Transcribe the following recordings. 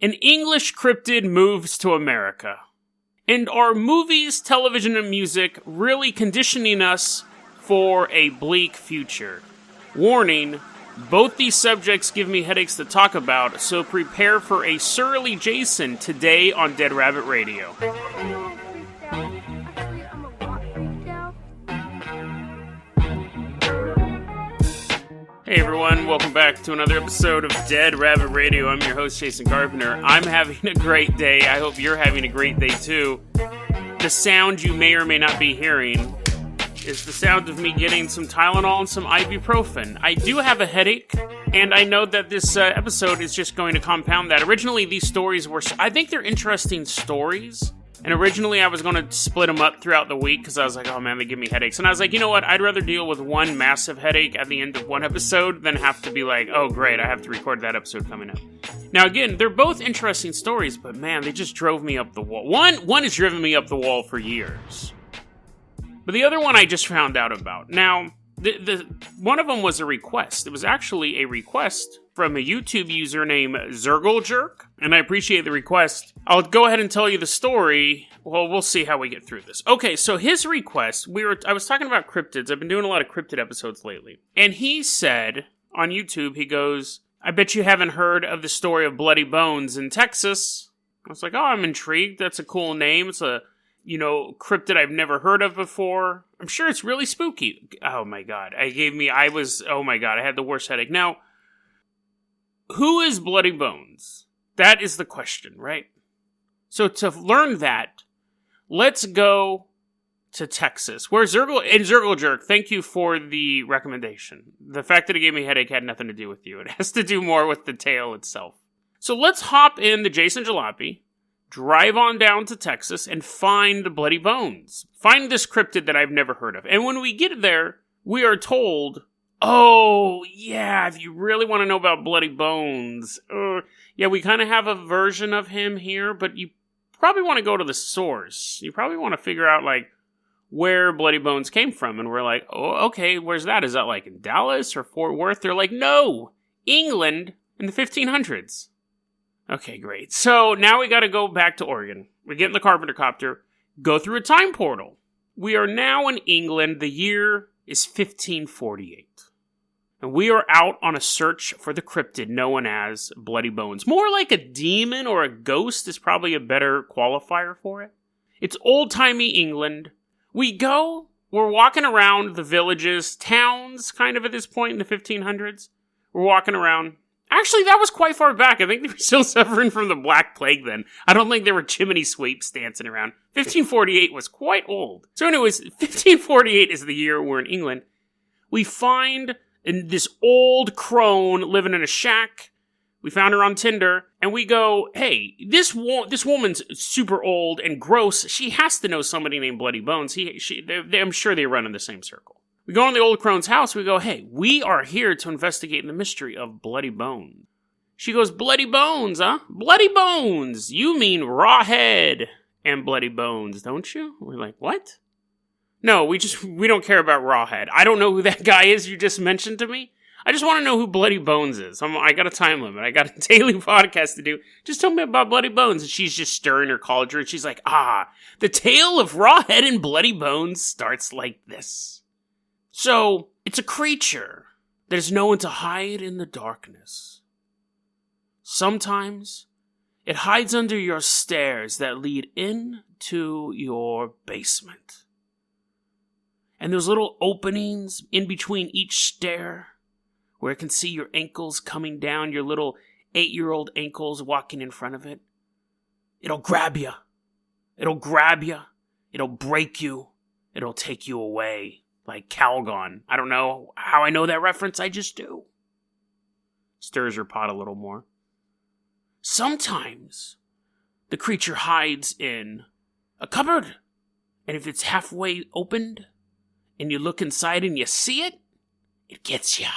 An English cryptid moves to America. And are movies, television, and music really conditioning us for a bleak future? Warning, both these subjects give me headaches to talk about, so prepare for a surly Jason today on Dead Rabbit Radio. Hey everyone, welcome back to another episode of Dead Rabbit Radio. I'm your host, Jason Carpenter. I'm having a great day. I hope you're having a great day too. The sound you may or may not be hearing is the sound of me getting some Tylenol and some ibuprofen. I do have a headache, and I know that this episode is just going to compound that. Originally, these stories were, I think they're interesting stories. And originally, I was going to split them up throughout the week because I was like, oh man, they give me headaches. And I was like, you know what? I'd rather deal with one massive headache at the end of one episode than have to be like, oh great, I have to record that episode coming up. Now again, they're both interesting stories, but man, they just drove me up the wall. One has driven me up the wall for years. But the other one I just found out about. Now, the one of them was a request. It was actually a request from a YouTube user named Zerglejerk, and I appreciate the request. I'll go ahead and tell you the story. Well, we'll see how we get through this. Okay, so his request, I was talking about cryptids. I've been doing a lot of cryptid episodes lately. And he said, on YouTube, he goes, I bet you haven't heard of the story of Bloody Bones in Texas. I was like, oh, I'm intrigued. That's a cool name. It's a, cryptid I've never heard of before. I'm sure it's really spooky. Oh my god. I had the worst headache. Now, who is Bloody Bones? That is the question, right? So to learn that, let's go to Texas, where Zerglejerk, thank you for the recommendation. The fact that it gave me a headache had nothing to do with you. It has to do more with the tale itself. So let's hop in the Jason Jalopy, drive on down to Texas, and find the Bloody Bones. Find this cryptid that I've never heard of. And when we get there, we are told, oh, yeah, if you really want to know about Bloody Bones, we kind of have a version of him here, but you probably want to go to the source. You probably want to figure out, where Bloody Bones came from. And we're like, oh, okay, where's that? Is that, in Dallas or Fort Worth? They're like, no, England in the 1500s. Okay, great. So now we got to go back to Oregon. We get in the Carpenter Copter, go through a time portal. We are now in England. The year is 1548. And we are out on a search for the cryptid known as Bloody Bones. More like a demon or a ghost is probably a better qualifier for it. It's old-timey England. We're walking around the villages, towns, kind of at this point in the 1500s. We're walking around. Actually, that was quite far back. I think they were still suffering from the Black Plague then. I don't think there were chimney sweeps dancing around. 1548 was quite old. So anyways, 1548 is the year we're in England. We find this old crone living in a shack. We found her on Tinder, and we go, hey, this woman's super old and gross. She has to know somebody named Bloody Bones. I'm sure they run in the same circle. We go in the old crone's house. We go, hey, we are here to investigate the mystery of Bloody Bones. She goes, Bloody Bones, huh? Bloody Bones. You mean Rawhead and Bloody Bones, don't you? We're like, what? No, we don't care about Rawhead. I don't know who that guy is you just mentioned to me. I just want to know who Bloody Bones is. I got a time limit. I got a daily podcast to do. Just tell me about Bloody Bones. And she's just stirring her cauldron. And she's like, the tale of Rawhead and Bloody Bones starts like this. So, it's a creature that is known to hide in the darkness. Sometimes, it hides under your stairs that lead into your basement. And there's little openings in between each stair where it can see your ankles coming down, your little 8-year-old ankles walking in front of it. It'll grab you. It'll break you. It'll take you away. Like Calgon. I don't know how I know that reference, I just do. Stirs her pot a little more. Sometimes, the creature hides in a cupboard. And if it's halfway opened, and you look inside and you see it, it gets you.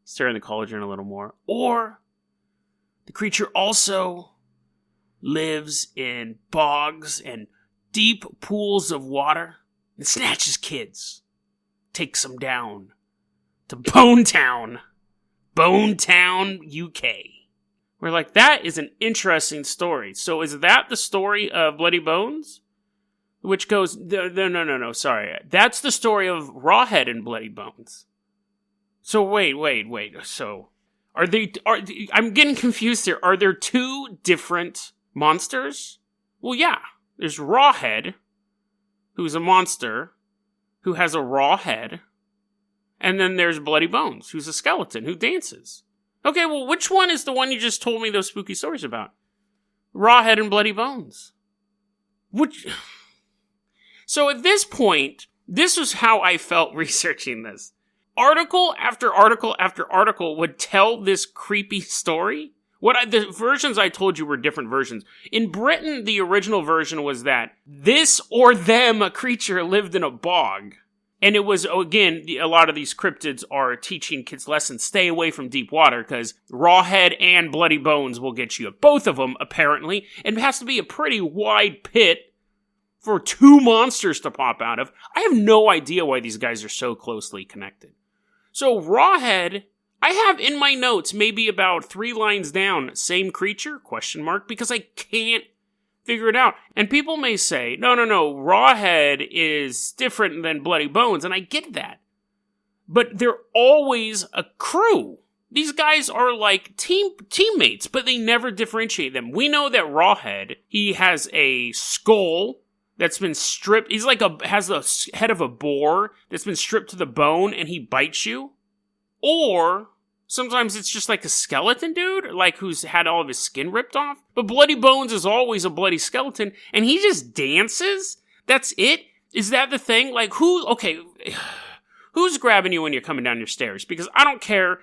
Stirring the cauldron a little more. Or, the creature also lives in bogs and deep pools of water and snatches kids, takes them down to Bonetown, UK. We're like, that is an interesting story. So is that the story of Bloody Bones? Which goes, no, sorry. That's the story of Rawhead and Bloody Bones. So wait. So, I'm getting confused here. Are there two different monsters? Well, yeah. There's Rawhead, who's a monster, who has a raw head. And then there's Bloody Bones, who's a skeleton, who dances. Okay, well, which one is the one you just told me those spooky stories about? Rawhead and Bloody Bones. So at this point, this was how I felt researching this. Article after article after article would tell this creepy story. The versions I told you were different versions. In Britain, the original version was that this or them, a creature, lived in a bog. And it was, again, a lot of these cryptids are teaching kids lessons. Stay away from deep water, because Rawhead and Bloody Bones will get you. Both of them, apparently. And it has to be a pretty wide pit for two monsters to pop out of. I have no idea why these guys are so closely connected. So Rawhead, I have in my notes, maybe about 3 lines down, same creature, ? Because I can't figure it out. And people may say, no, Rawhead is different than Bloody Bones, and I get that. But they're always a crew. These guys are like teammates, but they never differentiate them. We know that Rawhead, he has a skull that's been stripped. He's like has the head of a boar that's been stripped to the bone, and he bites you. Or sometimes it's just like a skeleton dude, like who's had all of his skin ripped off. But Bloody Bones is always a bloody skeleton, and he just dances? That's it? Is that the thing? Like, who's grabbing you when you're coming down your stairs? Because I don't care.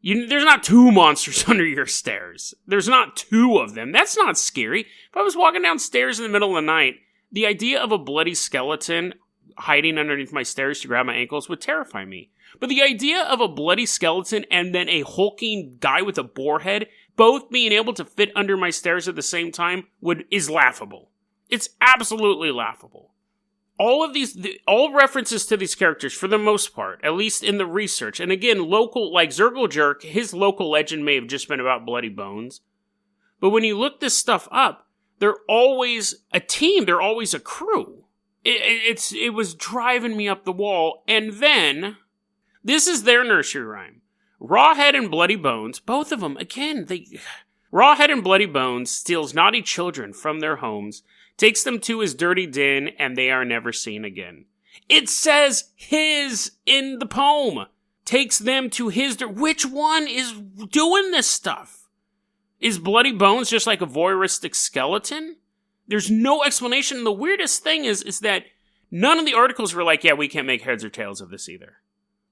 There's not 2 monsters under your stairs. There's not 2 of them. That's not scary. If I was walking downstairs in the middle of the night, the idea of a bloody skeleton hiding underneath my stairs to grab my ankles would terrify me. But the idea of a bloody skeleton and then a hulking guy with a boar head both being able to fit under my stairs at the same time is laughable. It's absolutely laughable. All references to these characters, for the most part, at least in the research, and again, local, like Zergle Jerk, his local legend may have just been about Bloody Bones. But when you look this stuff up, they're always a team. They're always a crew. It was driving me up the wall. And then, this is their nursery rhyme. Rawhead and Bloody Bones, both of them, again, Rawhead and Bloody Bones steals naughty children from their homes, takes them to his dirty den, and they are never seen again. It says his in the poem. Takes them to his... Which one is doing this stuff? Is Bloody Bones just like a voyeuristic skeleton? There's no explanation. And the weirdest thing is that none of the articles were like, yeah, we can't make heads or tails of this either.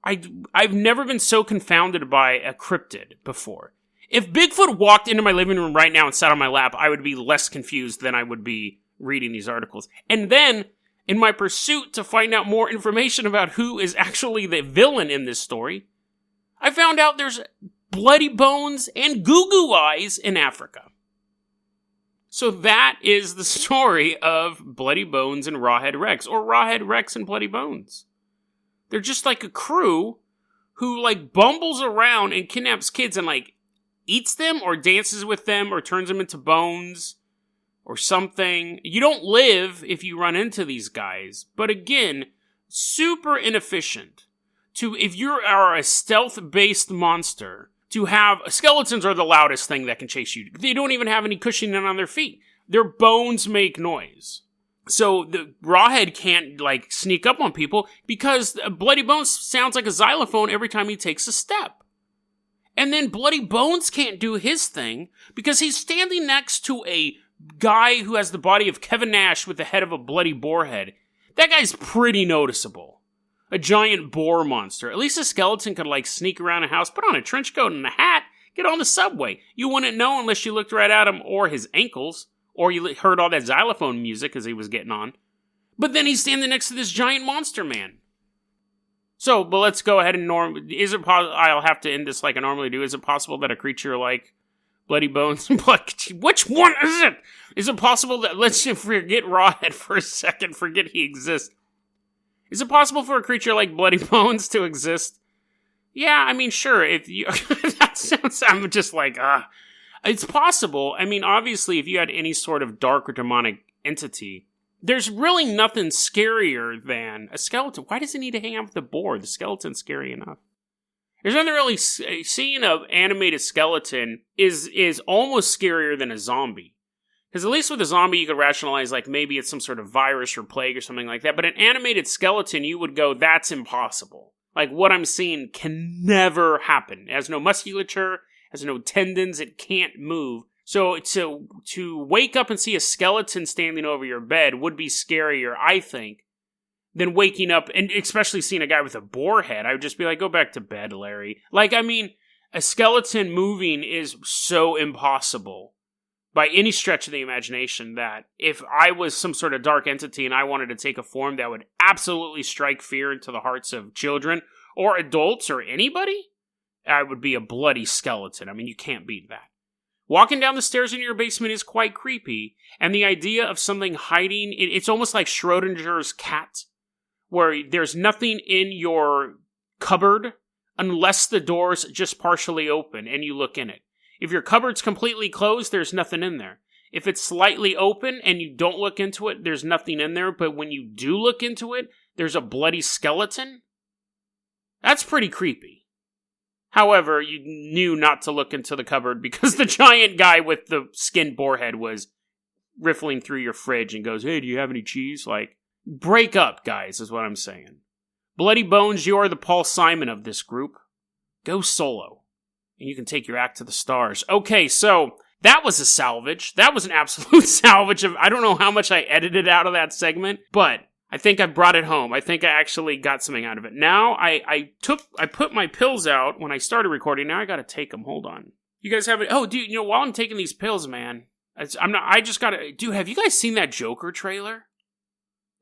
I've never been so confounded by a cryptid before. If Bigfoot walked into my living room right now and sat on my lap, I would be less confused than I would be reading these articles. And then, in my pursuit to find out more information about who is actually the villain in this story, I found out there's Bloody Bones and GooGoo eyes in Africa. So that is the story of Bloody Bones and Rawhead Rex, or Rawhead Rex and Bloody Bones. They're just like a crew who like bumbles around and kidnaps kids and like eats them or dances with them or turns them into bones or something. You don't live if you run into these guys, but again, super inefficient. If you are a stealth-based monster, to have... Skeletons are the loudest thing that can chase you. They don't even have any cushioning on their feet. Their bones make noise. So the Rawhead can't, like, sneak up on people because Bloody Bones sounds like a xylophone every time he takes a step. And then Bloody Bones can't do his thing because he's standing next to a guy who has the body of Kevin Nash with the head of a bloody boar head. That guy's pretty noticeable. A giant boar monster. At least a skeleton could, like, sneak around a house, put on a trench coat and a hat, get on the subway. You wouldn't know unless you looked right at him or his ankles, or you heard all that xylophone music as he was getting on. But then he's standing next to this giant monster man. So, but let's go ahead and I'll have to end this like I normally do. Is it possible that a creature like Bloody Bones... Which one is it? Is it possible that... Let's forget Rawhead for a second. Forget he exists. Is it possible for a creature like Bloody Bones to exist? Yeah, I mean, sure. If you... that sounds... I'm just like, It's possible. I mean, obviously, if you had any sort of dark or demonic entity, there's really nothing scarier than a skeleton. Why does it need to hang out with the boar? The skeleton's scary enough. There's nothing really... Seeing an animated skeleton is almost scarier than a zombie. Because at least with a zombie, you could rationalize, like, maybe it's some sort of virus or plague or something like that. But an animated skeleton, you would go, that's impossible. Like, what I'm seeing can never happen. It has no musculature, has no tendons, it can't move. So to wake up and see a skeleton standing over your bed would be scarier, I think, than waking up, and especially seeing a guy with a boar head. I would just be like, go back to bed, Larry. Like, I mean, a skeleton moving is so impossible by any stretch of the imagination that if I was some sort of dark entity and I wanted to take a form that would absolutely strike fear into the hearts of children or adults or anybody, I would be a bloody skeleton. I mean, you can't beat that. Walking down the stairs in your basement is quite creepy, and the idea of something hiding, it's almost like Schrodinger's cat, where there's nothing in your cupboard unless the door's just partially open and you look in it. If your cupboard's completely closed, there's nothing in there. If it's slightly open and you don't look into it, there's nothing in there, but when you do look into it, there's a bloody skeleton. That's pretty creepy. However, you knew not to look into the cupboard because the giant guy with the skinned boar head was riffling through your fridge and goes, hey, do you have any cheese? Like, break up, guys, is what I'm saying. Bloody Bones, you are the Paul Simon of this group. Go solo, and you can take your act to the stars. Okay, so that was a salvage. That was an absolute salvage of, I don't know how much I edited out of that segment, but I think I brought it home. I think I actually got something out of it. Now, I put my pills out when I started recording. Now I gotta take them. Hold on. You guys have it? Oh, dude, you know, while I'm taking these pills, man, dude, have you guys seen that Joker trailer?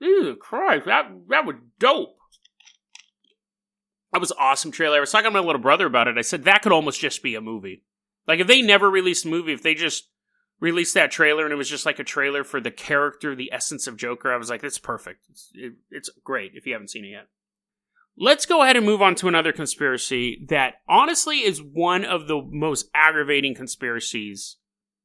Jesus Christ, that was dope. That was an awesome trailer. I was talking to my little brother about it. I said that could almost just be a movie. Like, if they never released a movie, if they just released that trailer and it was just like a trailer for the character, the essence of Joker, I was like, that's perfect. It's great if you haven't seen it yet. Let's go ahead and move on to another conspiracy that honestly is one of the most aggravating conspiracies.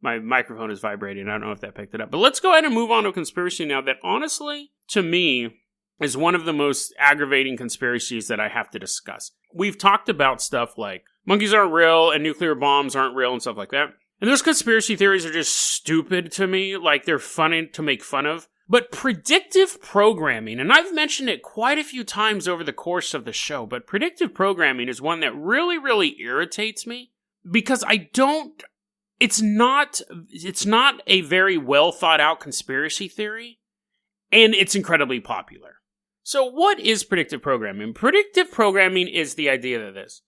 My microphone is vibrating. I don't know if that picked it up. But let's go ahead and move on to a conspiracy now that honestly, to me, is one of the most aggravating conspiracies that I have to discuss. We've talked about stuff like monkeys aren't real and nuclear bombs aren't real and stuff like that. And those conspiracy theories are just stupid to me, like they're funny to make fun of. But predictive programming, and I've mentioned it quite a few times over the course of the show, but predictive programming is one that really, really irritates me because it's not a very well thought out conspiracy theory, and it's incredibly popular. So what is predictive programming? Predictive programming is the idea of this.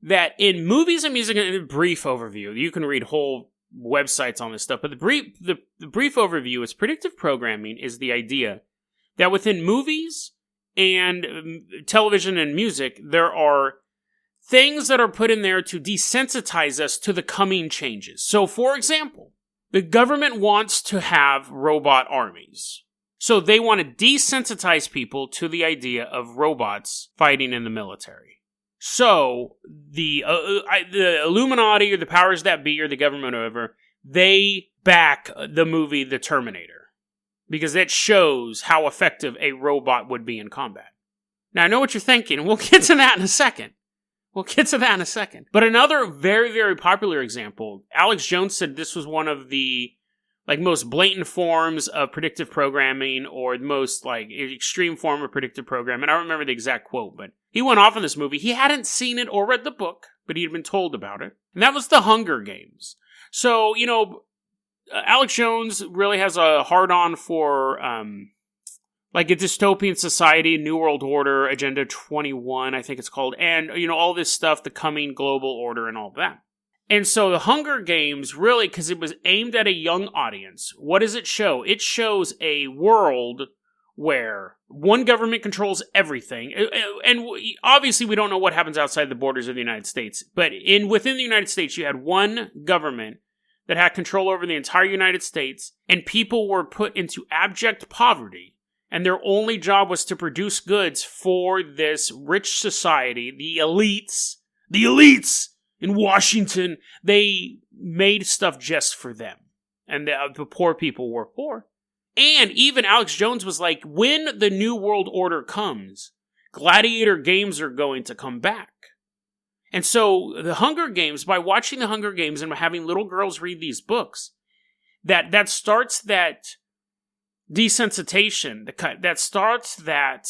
That in movies and music, in a brief overview, you can read whole websites on this stuff, but the brief overview is predictive programming is the idea that within movies and television and music, there are things that are put in there to desensitize us to the coming changes. So, for example, the government wants to have robot armies. So they want to desensitize people to the idea of robots fighting in the military. So, the Illuminati or the powers that be or the government or whatever, they back the movie The Terminator. Because that shows how effective a robot would be in combat. Now, I know what you're thinking. We'll get to that in a second. But another very, very popular example, Alex Jones said this was one of the most blatant forms of predictive programming or the most extreme form of predictive programming. I don't remember the exact quote, but he went off on this movie. He hadn't seen it or read the book, but he had been told about it. And that was The Hunger Games. So, Alex Jones really has a hard-on for, a dystopian society, New World Order, Agenda 21, I think it's called, and, all this stuff, the coming global order and all that. And so The Hunger Games, really, because it was aimed at a young audience, what does it show? It shows a world where one government controls everything. And obviously we don't know what happens outside the borders of the United States. But within the United States, you had one government that had control over the entire United States, and people were put into abject poverty. And their only job was to produce goods for this rich society, the elites in Washington. They made stuff just for them. And the poor people were poor. And even Alex Jones was like, when the New World Order comes, gladiator games are going to come back. And so the Hunger Games, by watching the Hunger Games and having little girls read these books, that starts that desensitization, that starts that,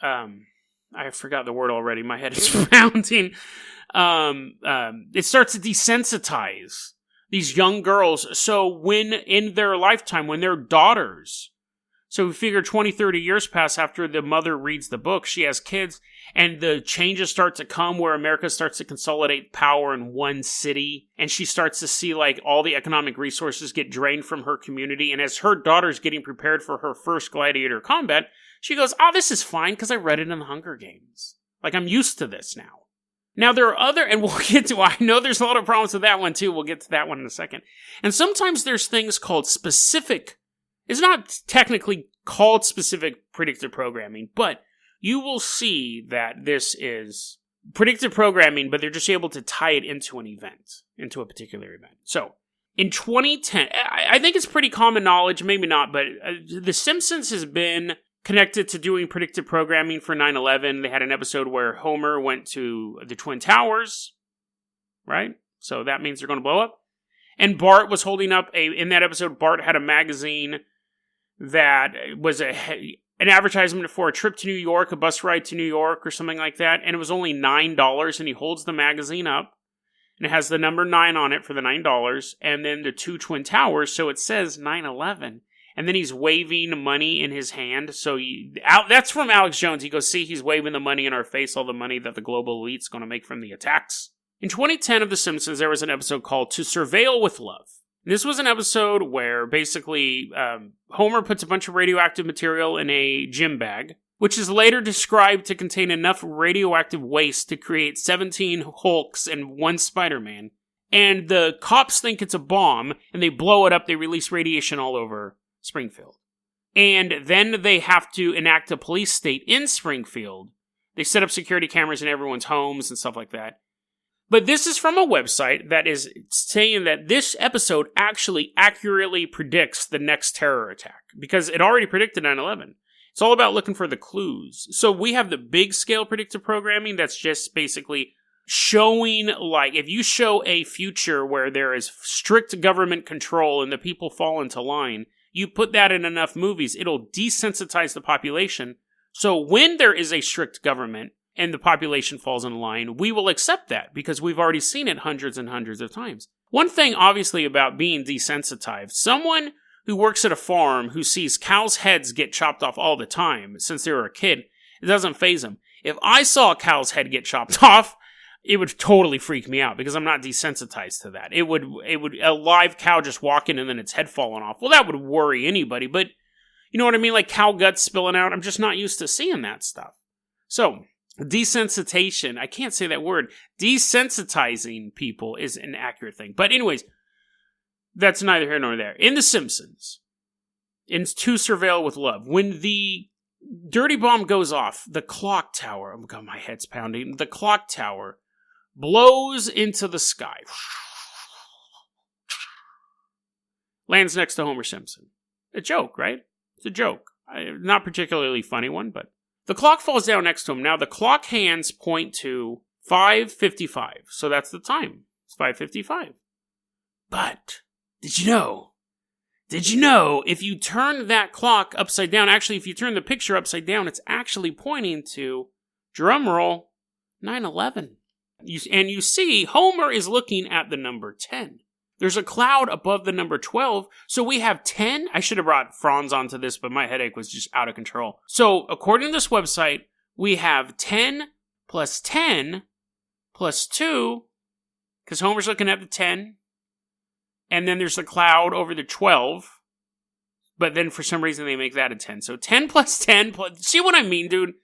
I forgot the word already, my head is pounding. It starts to desensitize these young girls. So when in their lifetime, when their daughters, so we figure 20, 30 years pass after the mother reads the book, she has kids, and the changes start to come where America starts to consolidate power in one city, and she starts to see like all the economic resources get drained from her community, and as her daughter's getting prepared for her first gladiator combat, she goes, this is fine because I read it in the Hunger Games. Like, I'm used to this now. Now, there are other, and we'll get to, I know there's a lot of problems with that one too, we'll get to that one in a second. And sometimes there's things called specific, it's not technically called specific predictive programming, but you will see that this is predictive programming, but they're just able to tie it into an event, into a particular event. So, in 2010, I think it's pretty common knowledge, maybe not, but The Simpsons has been connected to doing predictive programming for 9/11. They had an episode where Homer went to the Twin Towers, right? So that means they're going to blow up. And Bart was holding up in that episode, Bart had a magazine that was an advertisement for a trip to New York, a bus ride to New York or something like that. And it was only $9, and he holds the magazine up, and it has the number 9 on it for the $9, and then the 2 Twin Towers, so it says 9/11. And then he's waving money in his hand. So that's from Alex Jones. He goes, see, he's waving the money in our face, all the money that the global elite's going to make from the attacks. In 2010 of The Simpsons, there was an episode called To Surveil with Love. This was an episode where basically Homer puts a bunch of radioactive material in a gym bag, which is later described to contain enough radioactive waste to create 17 Hulks and 1 Spider-Man. And the cops think it's a bomb, and they blow it up. They release radiation all over Springfield. And then they have to enact a police state in Springfield. They set up security cameras in everyone's homes and stuff like that. But this is from a website that is saying that this episode actually accurately predicts the next terror attack, because it already predicted 9/11. It's all about looking for the clues. So we have the big scale predictive programming that's just basically showing, like, if you show a future where there is strict government control and the people fall into line, you put that in enough movies, it'll desensitize the population. So when there is a strict government and the population falls in line, we will accept that because we've already seen it hundreds and hundreds of times. One thing, obviously, about being desensitized, someone who works at a farm who sees cows' heads get chopped off all the time since they were a kid, it doesn't faze them. If I saw a cow's head get chopped off, it would totally freak me out because I'm not desensitized to that. It would a live cow just walking and then its head falling off. Well, that would worry anybody, but you know what I mean? Like cow guts spilling out. I'm just not used to seeing that stuff. So, desensitization, I can't say that word. Desensitizing people is an accurate thing. But anyways, that's neither here nor there. In The Simpsons, in To Surveil with Love, when the dirty bomb goes off, the clock tower, oh god, my head's pounding, the clock tower blows into the sky. Lands next to Homer Simpson. A joke, right? It's a joke. Not particularly funny one, but the clock falls down next to him. Now, the clock hands point to 5:55, so that's the time. It's 5:55. But, did you know, if you turn that clock upside down, actually, if you turn the picture upside down, it's actually pointing to, drumroll, 9/11. And you see, Homer is looking at the number 10. There's a cloud above the number 12, so we have 10. I should have brought Franz onto this, but my headache was just out of control. So, according to this website, we have 10 plus 10 plus 2, because Homer's looking at the 10, and then there's a cloud over the 12, but then for some reason they make that a 10. So 10 plus 10 plus... See what I mean, dude?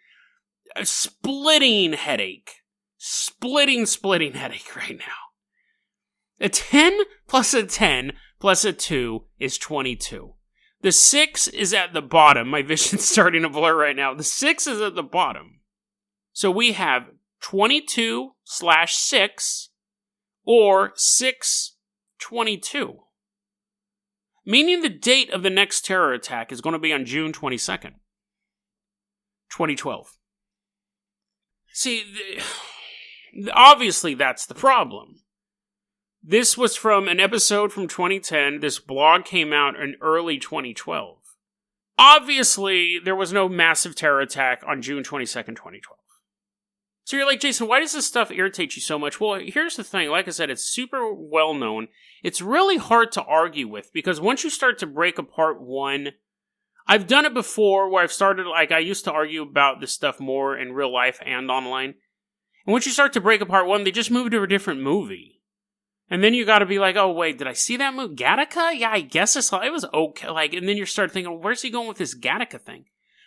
A splitting headache. Splitting headache right now. A 10 plus a 10 plus a 2 is 22. The 6 is at the bottom. My vision's starting to blur right now. The 6 is at the bottom. So we have 22/6, or 6/22, meaning the date of the next terror attack is going to be on June 22nd, 2012. See, obviously that's the problem. This was from an episode from 2010. This blog came out in early 2012. Obviously, there was no massive terror attack on June 22nd, 2012. So you're like, Jason, why does this stuff irritate you so much? Well, here's the thing. Like I said, it's super well known. It's really hard to argue with because once you start to break apart one, I've done it before where I've started, like, I used to argue about this stuff more in real life and online. And once you start to break apart one, they just move to a different movie. And then you gotta be like, oh, wait, did I see that movie? Gattaca? Yeah, I guess I saw it. It was okay. Like, and then you start thinking, well, where's he going with this Gattaca thing?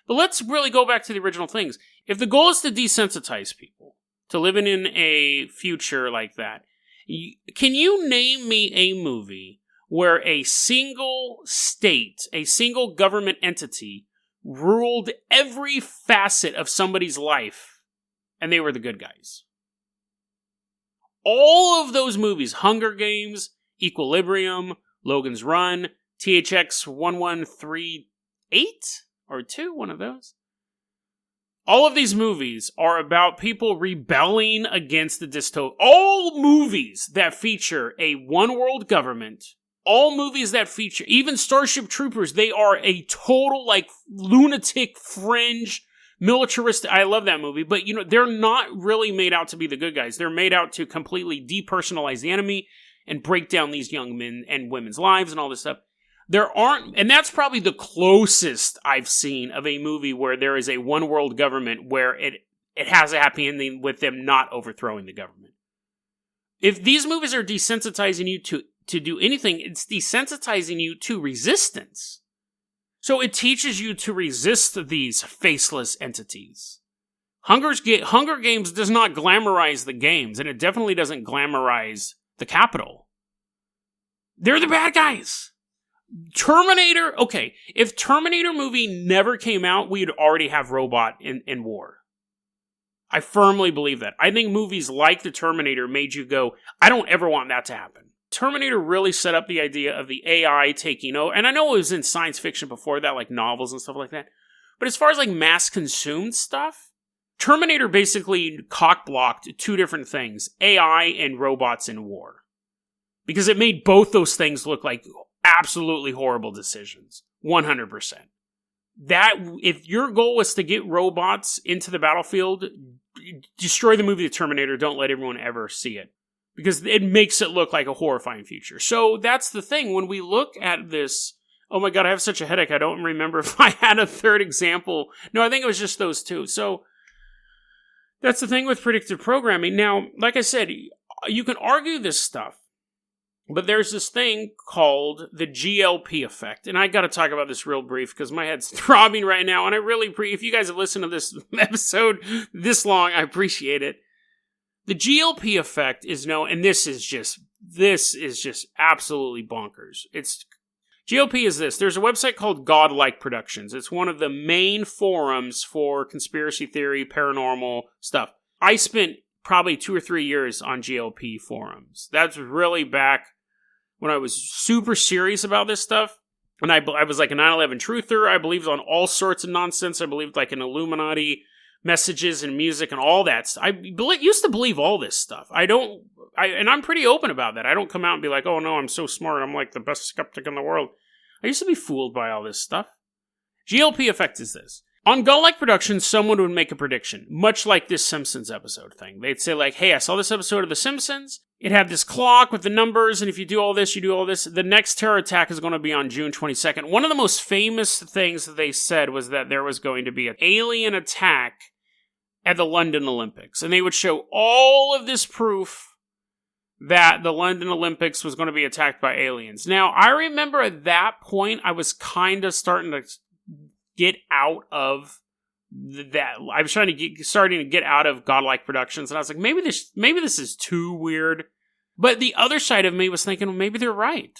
But let's really go back to the original things. If the goal is to desensitize people to living in a future like that, can you name me a movie where a single state, a single government entity, ruled every facet of somebody's life, and they were the good guys? All of those movies, Hunger Games, Equilibrium, Logan's Run, THX 1138 or 2, one of those. All of these movies are about people rebelling against the dystopia. All movies that feature a one-world government, all movies that feature, even Starship Troopers, they are a total, like, lunatic, fringe, militaristic. I love that movie, but they're not really made out to be the good guys. They're made out to completely depersonalize the enemy and break down these young men and women's lives and all this stuff. There aren't, and that's probably the closest I've seen of a movie where there is a one world government where it has a happy ending with them not overthrowing the government. If these movies are desensitizing you to do anything, it's desensitizing you to resistance. So it teaches you to resist these faceless entities. Hunger Games does not glamorize the games, and it definitely doesn't glamorize the Capitol. They're the bad guys. Terminator, okay, if Terminator movie never came out, we'd already have robot in war. I firmly believe that. I think movies like the Terminator made you go, I don't ever want that to happen. Terminator really set up the idea of the AI taking over. And I know it was in science fiction before that, like novels and stuff like that. But as far as like mass consumed stuff, Terminator basically cock-blocked two different things, AI and robots in war. Because it made both those things look like absolutely horrible decisions. 100%. That, if your goal was to get robots into the battlefield, destroy the movie The Terminator, don't let everyone ever see it. Because it makes it look like a horrifying future. So that's the thing. When we look at this, oh my god, I have such a headache. I don't remember if I had a third example. No, I think it was just those two. So that's the thing with predictive programming. Now, like I said, you can argue this stuff. But there's this thing called the GLP effect. And I got to talk about this real brief because my head's throbbing right now. And I really if you guys have listened to this episode this long, I appreciate it. The GLP effect is known, and this is just absolutely bonkers. GLP is this. There's a website called Godlike Productions. It's one of the main forums for conspiracy theory, paranormal stuff. I spent probably 2 or 3 years on GLP forums. That's really back when I was super serious about this stuff. And I was like a 9/11 truther. I believed on all sorts of nonsense. I believed like in Illuminati messages and music and all that stuff. I used to believe all this stuff. And I'm pretty open about that. I don't come out and be like, oh no, I'm so smart. I'm like the best skeptic in the world. I used to be fooled by all this stuff. GLP effect is this. On Godlike Productions, someone would make a prediction, much like this Simpsons episode thing. They'd say like, hey, I saw this episode of The Simpsons. It had this clock with the numbers, and if you do all this, you do all this. The next terror attack is going to be on June 22nd. One of the most famous things that they said was that there was going to be an alien attack at the London Olympics. And they would show all of this proof that the London Olympics was going to be attacked by aliens. Now, I remember at that point, I was kind of starting to get out of that. I was starting to get out of Godlike Productions, and I was like, maybe this is too weird. But the other side of me was thinking, well, maybe they're right.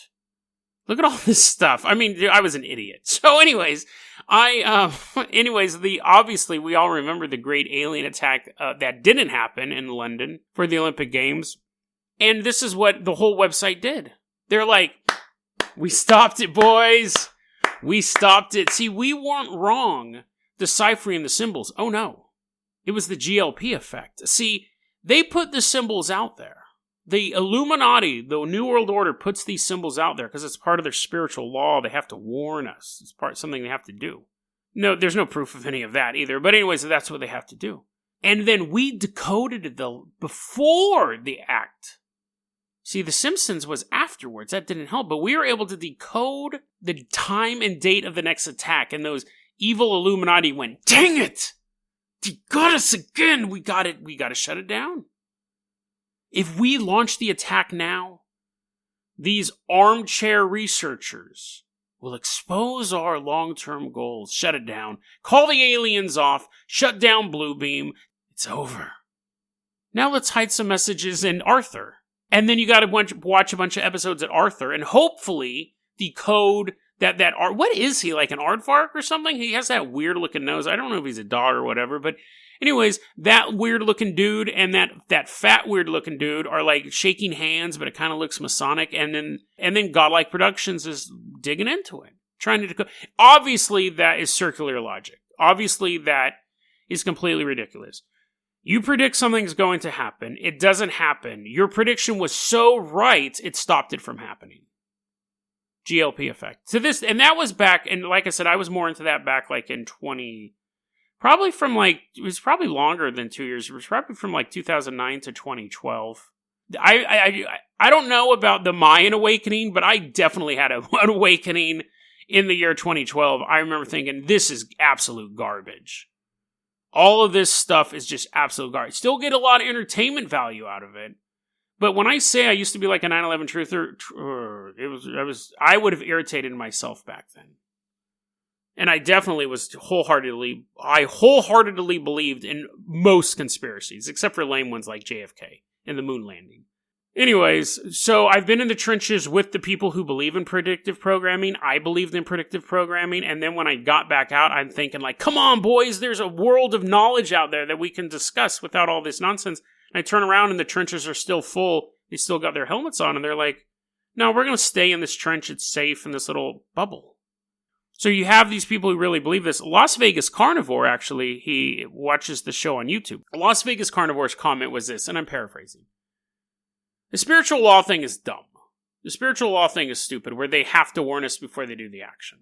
Look at all this stuff. I mean, I was an idiot. So anyways, obviously we all remember the great alien attack that didn't happen in London for the Olympic Games. And this is what the whole website did. They're like, we stopped it, boys. We stopped it. See, we weren't wrong deciphering the symbols. Oh, no. It was the GLP effect. See, they put the symbols out there. The Illuminati, the New World Order, puts these symbols out there because it's part of their spiritual law. They have to warn us. It's part of something they have to do. No, there's no proof of any of that either. But anyways, that's what they have to do. And then we decoded it before the act. See, The Simpsons was afterwards. That didn't help. But we were able to decode the time and date of the next attack. And those evil Illuminati went, dang it! They got us again! We got to shut it down. If we launch the attack now, these armchair researchers will expose our long-term goals, shut it down, call the aliens off, shut down Bluebeam. It's over. Now let's hide some messages in Arthur. And then you got to watch a bunch of episodes at Arthur and hopefully decode that what is he, like an aardvark or something? He has that weird-looking nose. I don't know if he's a dog or whatever, but anyways, that weird-looking dude and that fat weird-looking dude are like shaking hands, but it kind of looks Masonic. And then Godlike Productions is digging into it, trying to decode. Obviously, that is circular logic. Obviously, that is completely ridiculous. You predict something's going to happen. It doesn't happen. Your prediction was so right, it stopped it from happening. GLP effect. So this, and that was back, and like I said, I was more into that back like in probably from like, it was probably longer than 2 years. It was probably from like 2009 to 2012. I don't know about the Mayan awakening, but I definitely had an awakening in the year 2012. I remember thinking, this is absolute garbage. All of this stuff is just absolute garbage. Still get a lot of entertainment value out of it. But when I say I used to be like a 9/11 truther, I would have irritated myself back then. And I definitely was wholeheartedly believed in most conspiracies, except for lame ones like JFK and the moon landing. Anyways, so I've been in the trenches with the people who believe in predictive programming. I believed in predictive programming, and then when I got back out, I'm thinking like, come on, boys, there's a world of knowledge out there that we can discuss without all this nonsense. And I turn around and the trenches are still full. They still got their helmets on, and they're like, no, we're going to stay in this trench. It's safe in this little bubble. So you have these people who really believe this. Las Vegas Carnivore, actually, he watches the show on YouTube. Las Vegas Carnivore's comment was this, and I'm paraphrasing. The spiritual law thing is dumb. The spiritual law thing is stupid, where they have to warn us before they do the action.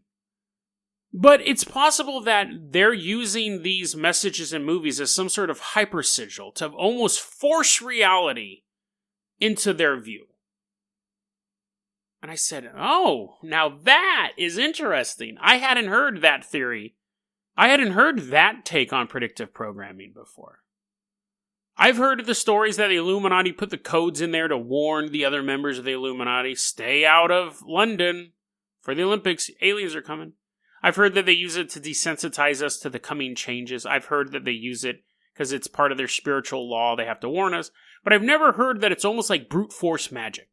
But it's possible that they're using these messages in movies as some sort of hyper sigil to almost force reality into their view. And I said, oh, now that is interesting. I hadn't heard that theory. I hadn't heard that take on predictive programming before. I've heard of the stories that the Illuminati put the codes in there to warn the other members of the Illuminati, stay out of London for the Olympics, aliens are coming. I've heard that they use it to desensitize us to the coming changes. I've heard that they use it because it's part of their spiritual law, they have to warn us. But I've never heard that it's almost like brute force magic.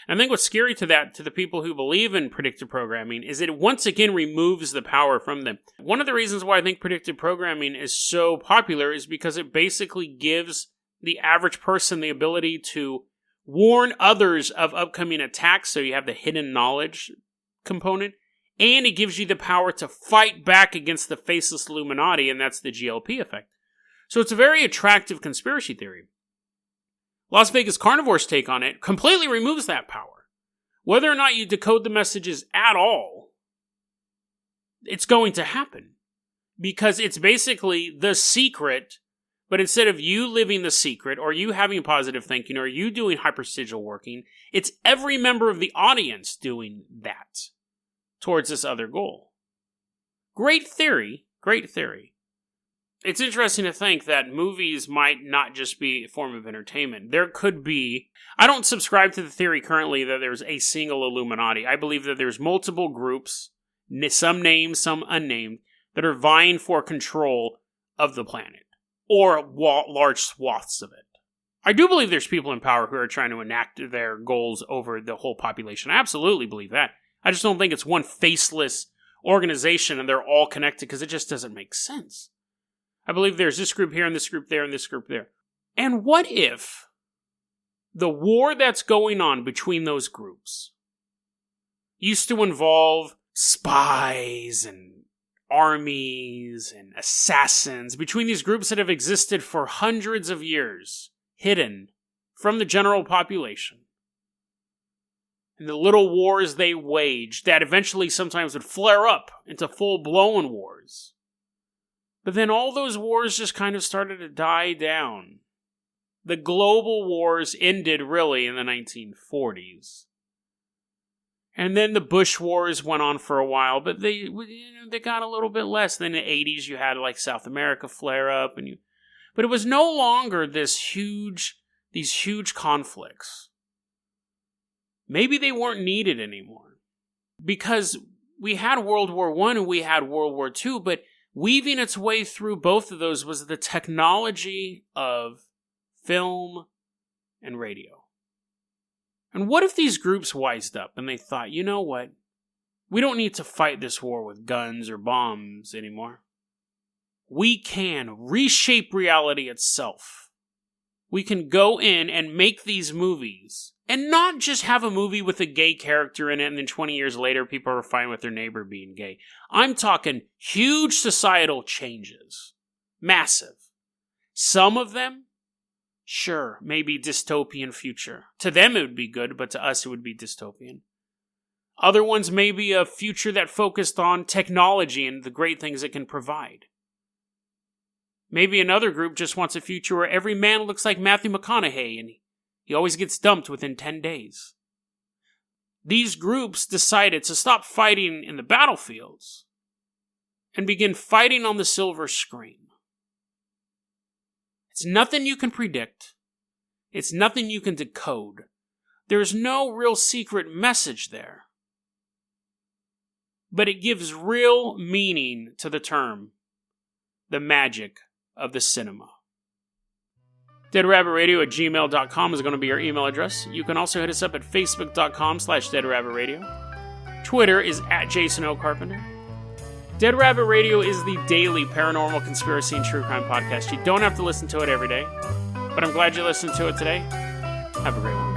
And I think what's scary to the people who believe in predictive programming, is that it once again removes the power from them. One of the reasons why I think predictive programming is so popular is because it basically gives the average person the ability to warn others of upcoming attacks, so you have the hidden knowledge component, and it gives you the power to fight back against the faceless Illuminati, and that's the GLP effect. So it's a very attractive conspiracy theory. Las Vegas Carnivore's take on it completely removes that power. Whether or not you decode the messages at all, it's going to happen. Because it's basically the secret, but instead of you living the secret, or you having positive thinking, or you doing hypersigil working, it's every member of the audience doing that towards this other goal. Great theory, great theory. It's interesting to think that movies might not just be a form of entertainment. There could be... I don't subscribe to the theory currently that there's a single Illuminati. I believe that there's multiple groups, some named, some unnamed, that are vying for control of the planet. Or large swaths of it. I do believe there's people in power who are trying to enact their goals over the whole population. I absolutely believe that. I just don't think it's one faceless organization and they're all connected, because it just doesn't make sense. I believe there's this group here, and this group there, and this group there. And what if the war that's going on between those groups used to involve spies and armies and assassins between these groups that have existed for hundreds of years, hidden from the general population. And the little wars they waged that eventually sometimes would flare up into full-blown wars. But then all those wars just kind of started to die down. The global wars ended really in the 1940s. And then the Bush Wars went on for a while, but they got a little bit less. Then in the 80s you had like South America flare up, but it was no longer these huge conflicts. Maybe they weren't needed anymore. Because we had World War I and we had World War II, but weaving its way through both of those was the technology of film and radio. And what if these groups wised up and they thought, you know what? We don't need to fight this war with guns or bombs anymore. We can reshape reality itself. We can go in and make these movies and not just have a movie with a gay character in it and then 20 years later people are fine with their neighbor being gay. I'm talking huge societal changes. Massive. Some of them, sure, maybe dystopian future. To them it would be good, but to us it would be dystopian. Other ones may be a future that focused on technology and the great things it can provide. Maybe another group just wants a future where every man looks like Matthew McConaughey and he always gets dumped within 10 days. These groups decided to stop fighting in the battlefields and begin fighting on the silver screen. It's nothing you can predict. It's nothing you can decode. There's no real secret message there. But it gives real meaning to the term, the magic of the cinema. DeadRabbitRadio@gmail.com is going to be our email address. You can also hit us up at Facebook.com/DeadRabbitRadio. Twitter is @JasonOCarpenter. Dead Rabbit Radio is the daily paranormal conspiracy and true crime podcast. You don't have to listen to it every day, but I'm glad you listened to it today. Have a great one.